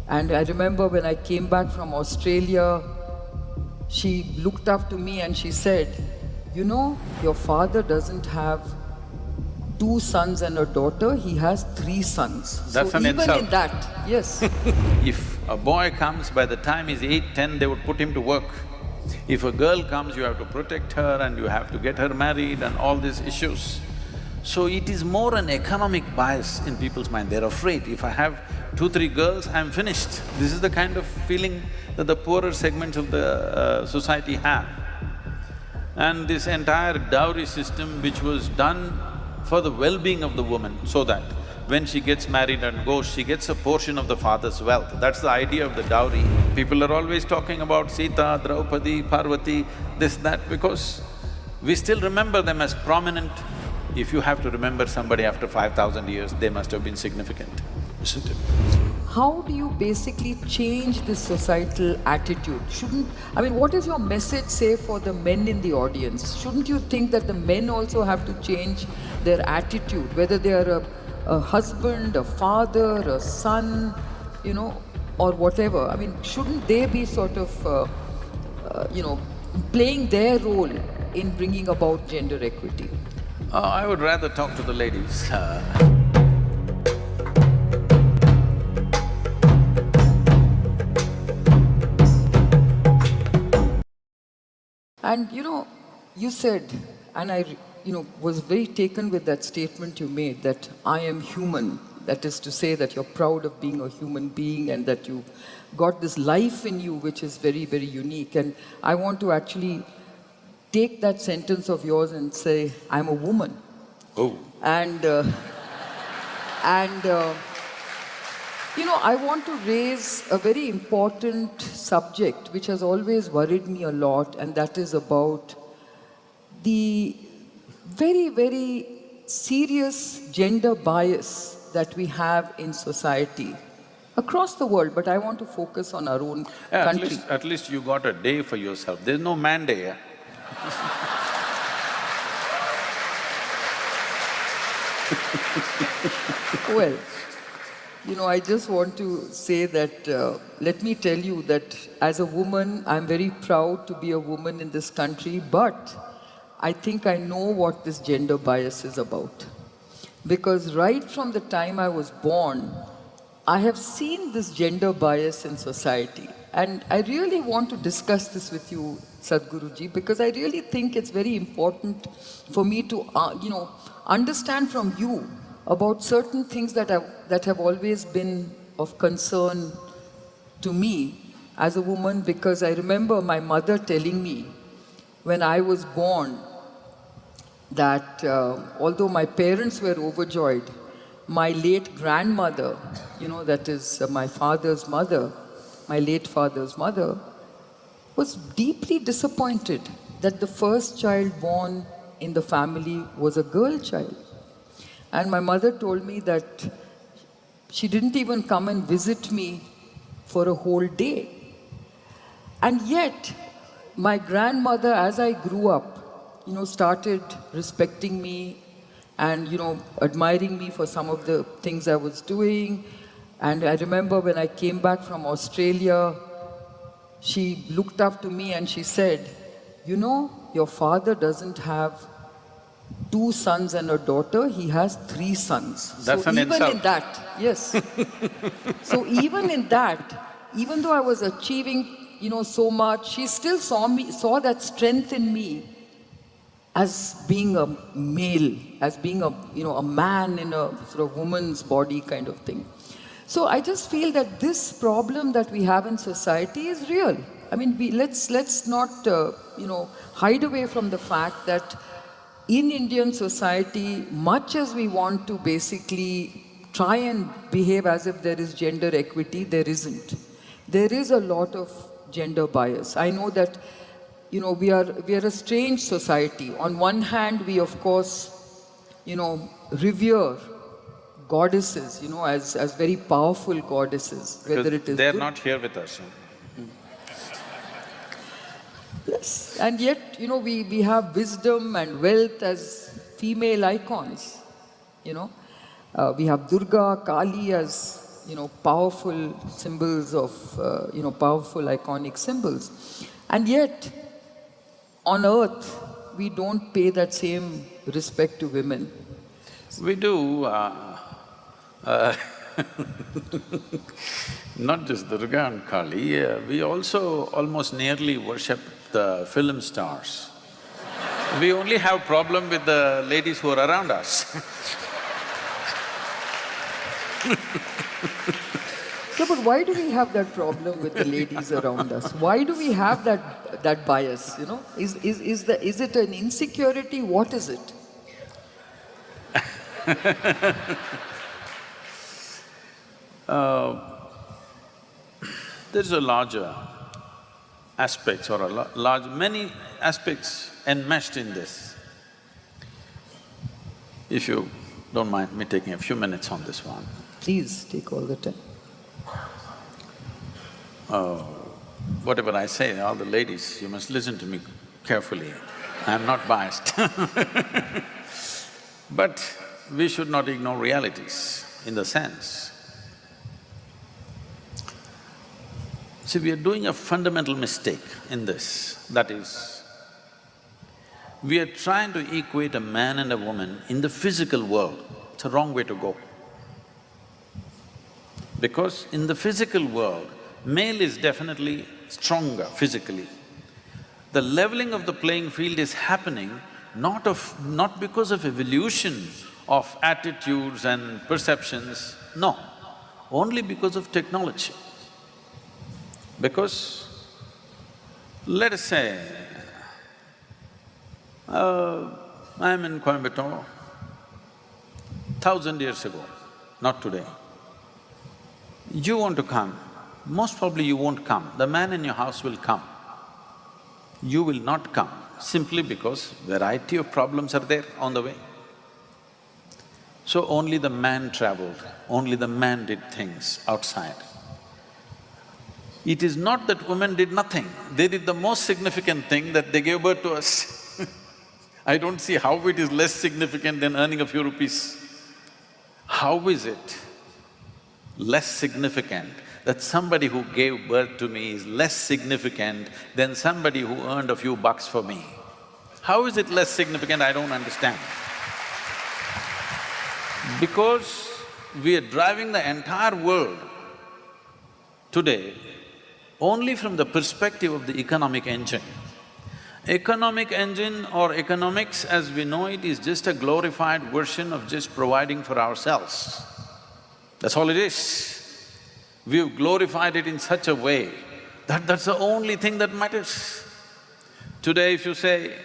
And I remember when I came back from Australia, she looked up to me and she said, you know, your father doesn't have 2 sons and a daughter, he has 3 sons. That's so an even insult. in that, yes. If a boy comes, by the time he's 8, 10, they would put him to work. If a girl comes, you have to protect her and you have to get her married and all these issues. So it is more an economic bias in people's mind. They're afraid, if I have 2, 3 girls, I'm finished. This is the kind of feeling that the poorer segments of the society have. And this entire dowry system, which was done for the well-being of the woman, so that when she gets married and goes, she gets a portion of the father's wealth. That's the idea of the dowry. People are always talking about Sita, Draupadi, Parvati, this, that, because we still remember them as prominent. If you have to remember somebody after 5,000 years, they must have been significant, isn't it? How do you basically change this societal attitude? I mean, what is your message, say, for the men in the audience? Shouldn't you think that the men also have to change their attitude, whether they are a husband, a father, a son, you know, or whatever? I mean, shouldn't they be sort of, playing their role in bringing about gender equity? I would rather talk to the ladies. And you said, and I was very taken with that statement you made, that I am human. That is to say that you're proud of being a human being and that you got this life in you which is very, very unique. And I want to actually take that sentence of yours and say, I'm a woman. Oh. And I want to raise a very important subject which has always worried me a lot, and that is about the very, very serious gender bias that we have in society across the world, but I want to focus on our own country. At least you got a day for yourself. There's no man day, yeah? Well, I just want to say that, let me tell you that as a woman, I'm very proud to be a woman in this country, but I think I know what this gender bias is about. Because right from the time I was born, I have seen this gender bias in society. And I really want to discuss this with you, Sadhguruji, because I really think it's very important for me to, understand from you about certain things that have always been of concern to me as a woman, because I remember my mother telling me when I was born that although my parents were overjoyed, my late grandmother, that is my father's mother, my late father's mother, was deeply disappointed that the first child born in the family was a girl child. And my mother told me that she didn't even come and visit me for a whole day. And yet, my grandmother, as I grew up, started respecting me and, admiring me for some of the things I was doing. And I remember when I came back from Australia, she looked up to me and she said, your father doesn't have 2 sons and a daughter, he has 3 sons. That's an insult. Even in that, yes. So even in that, even though I was achieving, so much, she still saw that strength in me as being a male, as being a man in a sort of woman's body kind of thing. So I just feel that this problem that we have in society is real. I mean, let's not, hide away from the fact that in Indian society, much as we want to basically try and behave as if there is gender equity, there isn't. There is a lot of gender bias. I know that, we are a strange society. On one hand, we of course, revere goddesses, as very powerful goddesses, whether it is they're good. not here with us. Yes, and yet, we have wisdom and wealth as female icons, We have Durga, Kali as, powerful symbols of, powerful iconic symbols. And yet, on earth, we don't pay that same respect to women. We do, not just Durga and Kali, we also almost nearly worship the film stars. We only have problem with the ladies who are around us. No, but why do we have that problem with the ladies around us? Why do we have that bias, Is it an insecurity? What is it? There's a larger aspects or many aspects enmeshed in this. If you don't mind me taking a few minutes on this one. Please take all the time. Whatever I say, all the ladies, you must listen to me carefully. I'm not biased. But we should not ignore realities in the sense. See, we are doing a fundamental mistake in this, that is, we are trying to equate a man and a woman in the physical world. It's a wrong way to go. Because in the physical world, male is definitely stronger physically. The leveling of the playing field is happening not because of evolution of attitudes and perceptions, no, only because of technology. Because, let us say, I'm in Coimbatore 1,000 years ago, not today. You want to come, most probably you won't come, the man in your house will come. You will not come simply because variety of problems are there on the way. So only the man traveled, only the man did things outside. It is not that women did nothing, they did the most significant thing, that they gave birth to us. I don't see how it is less significant than earning a few rupees. How is it less significant that somebody who gave birth to me is less significant than somebody who earned a few bucks for me? How is it less significant? I don't understand. Because we are driving the entire world today only from the perspective of the economic engine. Economic engine or economics as we know it is just a glorified version of just providing for ourselves. That's all it is. We've glorified it in such a way that that's the only thing that matters. Today if you say,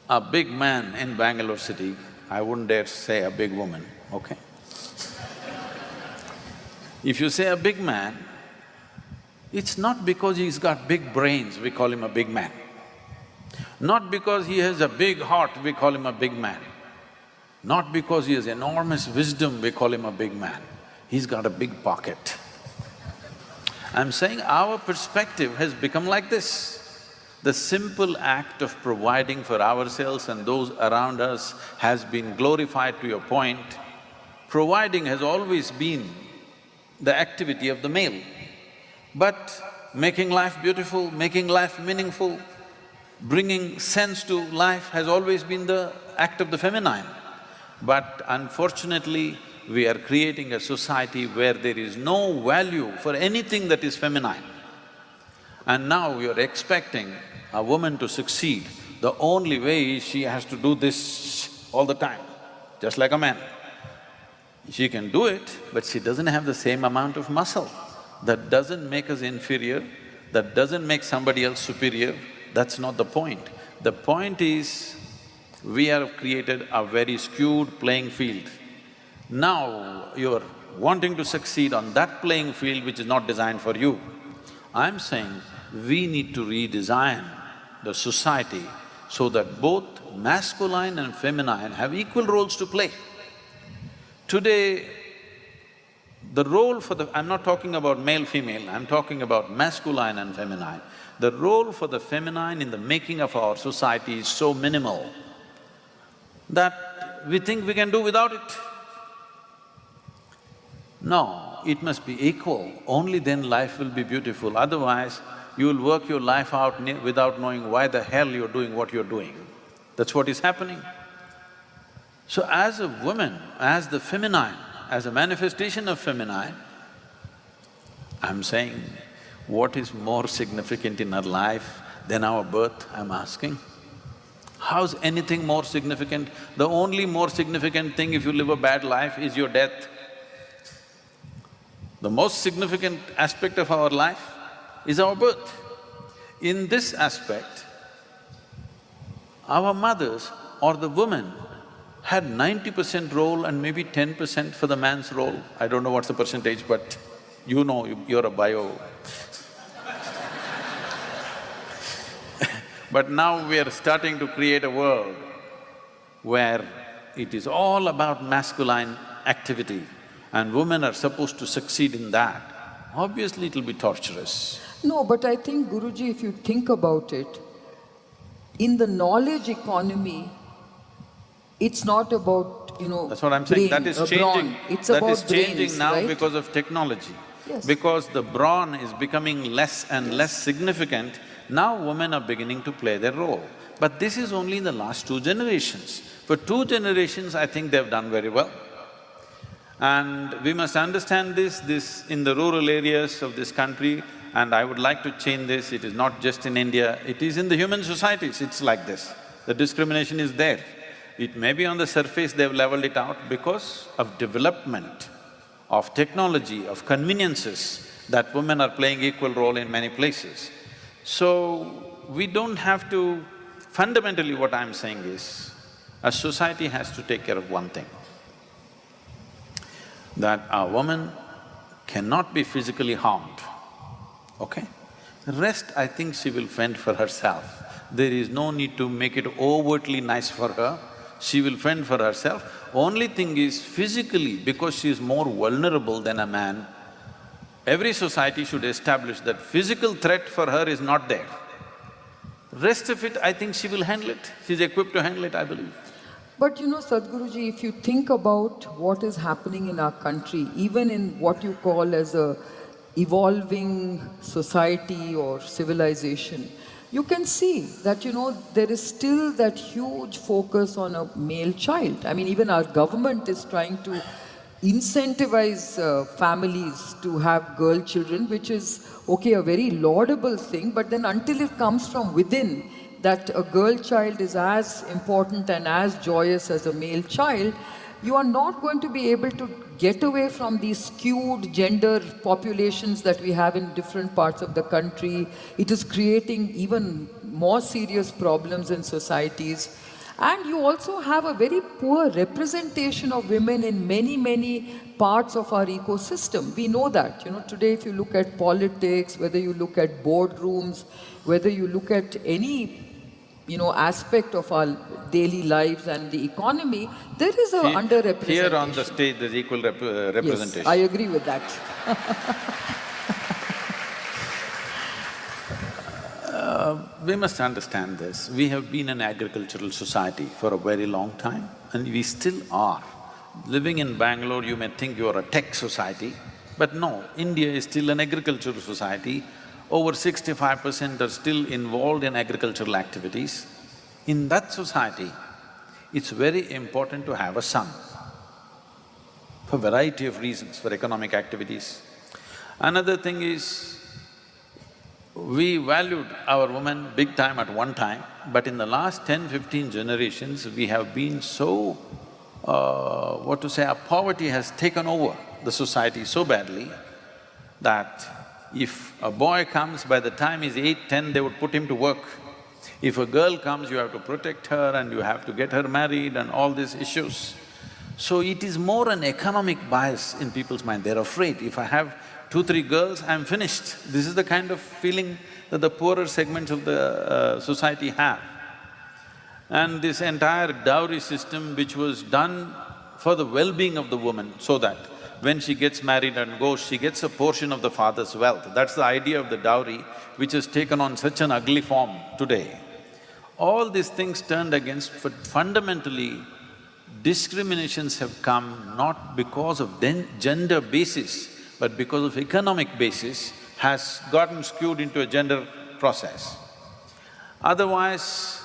a big man in Bangalore city, I wouldn't dare say a big woman, okay? If you say a big man, it's not because he's got big brains, we call him a big man. Not because he has a big heart, we call him a big man. Not because he has enormous wisdom, we call him a big man. He's got a big pocket. I'm saying our perspective has become like this. The simple act of providing for ourselves and those around us has been glorified to a point. Providing has always been the activity of the male. But making life beautiful, making life meaningful, bringing sense to life has always been the act of the feminine. But unfortunately, we are creating a society where there is no value for anything that is feminine. And now you're expecting a woman to succeed. The only way is she has to do this all the time, just like a man. She can do it, but she doesn't have the same amount of muscle. That doesn't make us inferior, that doesn't make somebody else superior, that's not the point. The point is, we have created a very skewed playing field. Now you're wanting to succeed on that playing field which is not designed for you. I'm saying we need to redesign the society so that both masculine and feminine have equal roles to play. Today, the role for the… I'm not talking about male-female, I'm talking about masculine and feminine. The role for the feminine in the making of our society is so minimal. that we think we can do without it. No, it must be equal, only then life will be beautiful. Otherwise, you will work your life out without knowing why the hell you're doing what you're doing. That's what is happening. So as a woman, as the feminine, as a manifestation of feminine, I'm saying, what is more significant in our life than our birth, I'm asking? How's anything more significant? The only more significant thing if you live a bad life is your death. The most significant aspect of our life is our birth. In this aspect, our mothers or the women had 90% role and maybe 10% for the man's role. I don't know what's the percentage, but you know, you're a bio. But now we are starting to create a world where it is all about masculine activity and women are supposed to succeed in that. Obviously, it'll be torturous. No, but I think, Guruji, if you think about it, in the knowledge economy, it's not about, That's what I'm saying, brain, that is brawn. changing. It's That about is changing brains, now right? because of technology. Yes. Because the brawn is becoming less and less significant, now women are beginning to play their role. But this is only in the last 2 generations. For 2 generations, I think they've done very well. And we must understand this in the rural areas of this country, and I would like to change this. It is not just in India, it is in the human societies, it's like this. The discrimination is there. It may be on the surface they've leveled it out because of development, of technology, of conveniences, that women are playing equal role in many places. So, we don't have to… Fundamentally what I'm saying is, a society has to take care of one thing, that a woman cannot be physically harmed, okay? Rest, I think she will fend for herself. There is no need to make it overtly nice for her, she will fend for herself. Only thing is, physically, because she is more vulnerable than a man, every society should establish that physical threat for her is not there. Rest of it, I think she will handle it, she's equipped to handle it, I believe. But Sadhguruji, if you think about what is happening in our country, even in what you call as a evolving society or civilization, you can see that, there is still that huge focus on a male child. I mean, even our government is trying to incentivize families to have girl children, which is, okay, a very laudable thing, but then until it comes from within, that a girl child is as important and as joyous as a male child, you are not going to be able to get away from these skewed gender populations that we have in different parts of the country. It is creating even more serious problems in societies. And you also have a very poor representation of women in many parts of our ecosystem. We know that, today if you look at politics, whether you look at boardrooms, whether you look at any aspect of our daily lives and the economy, there is a underrepresentation. Here on the stage, there's equal representation. Yes, I agree with that. We must understand this. We have been an agricultural society for a very long time, and we still are. Living in Bangalore, you may think you are a tech society, but no, India is still an agricultural society. Over 65% are still involved in agricultural activities. In that society, it's very important to have a son, for a variety of reasons, for economic activities. Another thing is, we valued our women big time at one time, but in the last 10-15 generations, we have been so… our poverty has taken over the society so badly that if a boy comes, by the time he's 8-10, they would put him to work. If a girl comes, you have to protect her and you have to get her married and all these issues. So it is more an economic bias in people's mind. They're afraid, if I have 2-3 girls, I'm finished. This is the kind of feeling that the poorer segments of the society have. And this entire dowry system, which was done for the well-being of the woman, so that when she gets married and goes, she gets a portion of the father's wealth. That's the idea of the dowry, which has taken on such an ugly form today. All these things turned against, but fundamentally, discriminations have come not because of gender basis, but because of economic basis has gotten skewed into a gender process. Otherwise,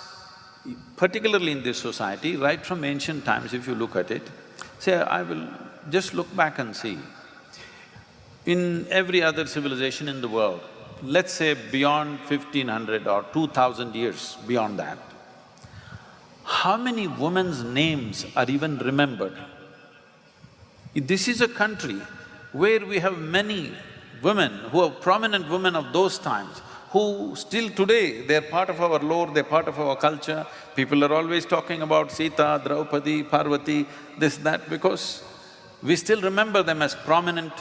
particularly in this society, right from ancient times if you look at it, say, I will just look back and see, in every other civilization in the world, let's say beyond 1500 or 2000 years beyond that, how many women's names are even remembered? This is a country where we have many women who are prominent women of those times, who still today, they're part of our lore, they're part of our culture. People are always talking about Sita, Draupadi, Parvati, this, that, because we still remember them as prominent.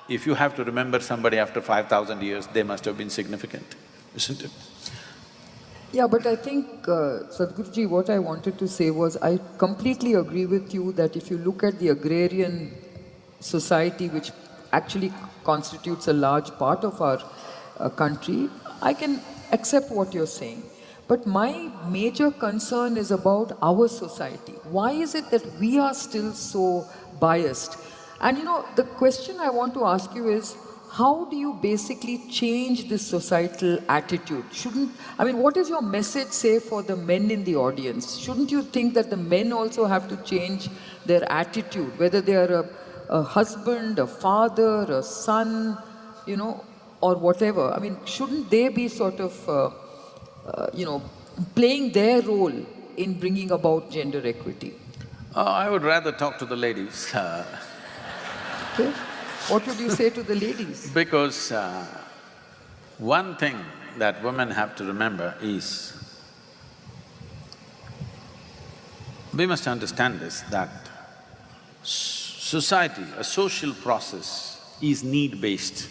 If you have to remember somebody after 5,000 years, they must have been significant, isn't it? Yeah, but I think, Sadhguruji, what I wanted to say was, I completely agree with you that if you look at the agrarian society, which actually constitutes a large part of our country, I can accept what you're saying. But my major concern is about our society. Why is it that we are still so biased? And the question I want to ask you is, how do you basically change this societal attitude? What does your message say for the men in the audience? Shouldn't you think that the men also have to change their attitude, whether they are a husband, a father, a son, or whatever? Shouldn't they be sort of, playing their role in bringing about gender equity? I would rather talk to the ladies. Okay. What would you say to the ladies? Because one thing that women have to remember is, we must understand this, that society, a social process is need-based.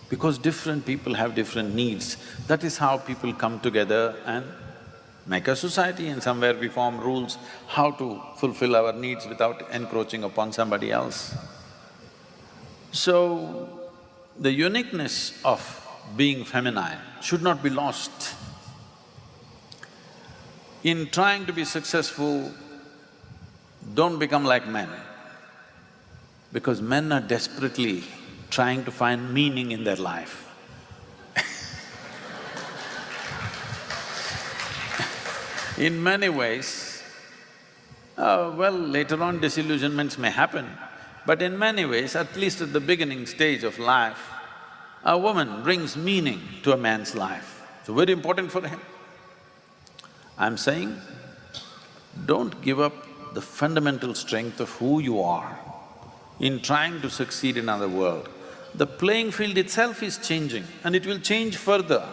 Because different people have different needs, that is how people come together and make a society, and somewhere we form rules how to fulfill our needs without encroaching upon somebody else. So, the uniqueness of being feminine should not be lost. In trying to be successful, don't become like men, because men are desperately trying to find meaning in their life. In many ways, later on disillusionments may happen, but in many ways, at least at the beginning stage of life, a woman brings meaning to a man's life. It's very important for him. I'm saying, don't give up the fundamental strength of who you are in trying to succeed in another world. The playing field itself is changing, and it will change further.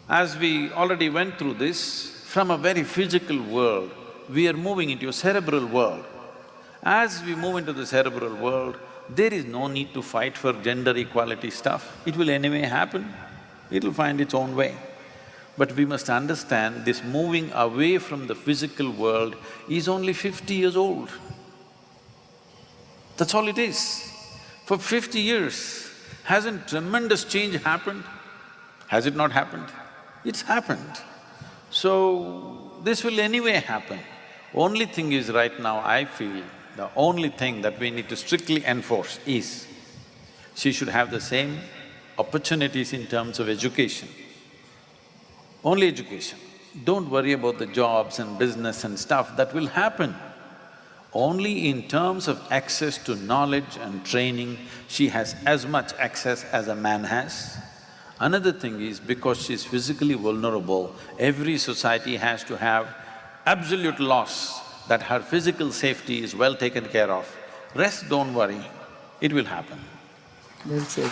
As we already went through this, from a very physical world, we are moving into a cerebral world. As we move into the cerebral world, there is no need to fight for gender equality stuff. It will anyway happen, it'll find its own way. But we must understand this moving away from the physical world is only 50 years old. That's all it is. For 50 years, hasn't tremendous change happened? Has it not happened? It's happened. So, this will anyway happen. Only thing is, right now, I feel the only thing that we need to strictly enforce is, she should have the same opportunities in terms of education. Only education. Don't worry about the jobs and business and stuff, that will happen. Only in terms of access to knowledge and training, she has as much access as a man has. Another thing is, because she's physically vulnerable, every society has to have absolute laws that her physical safety is well taken care of. Rest, don't worry, it will happen. Well said.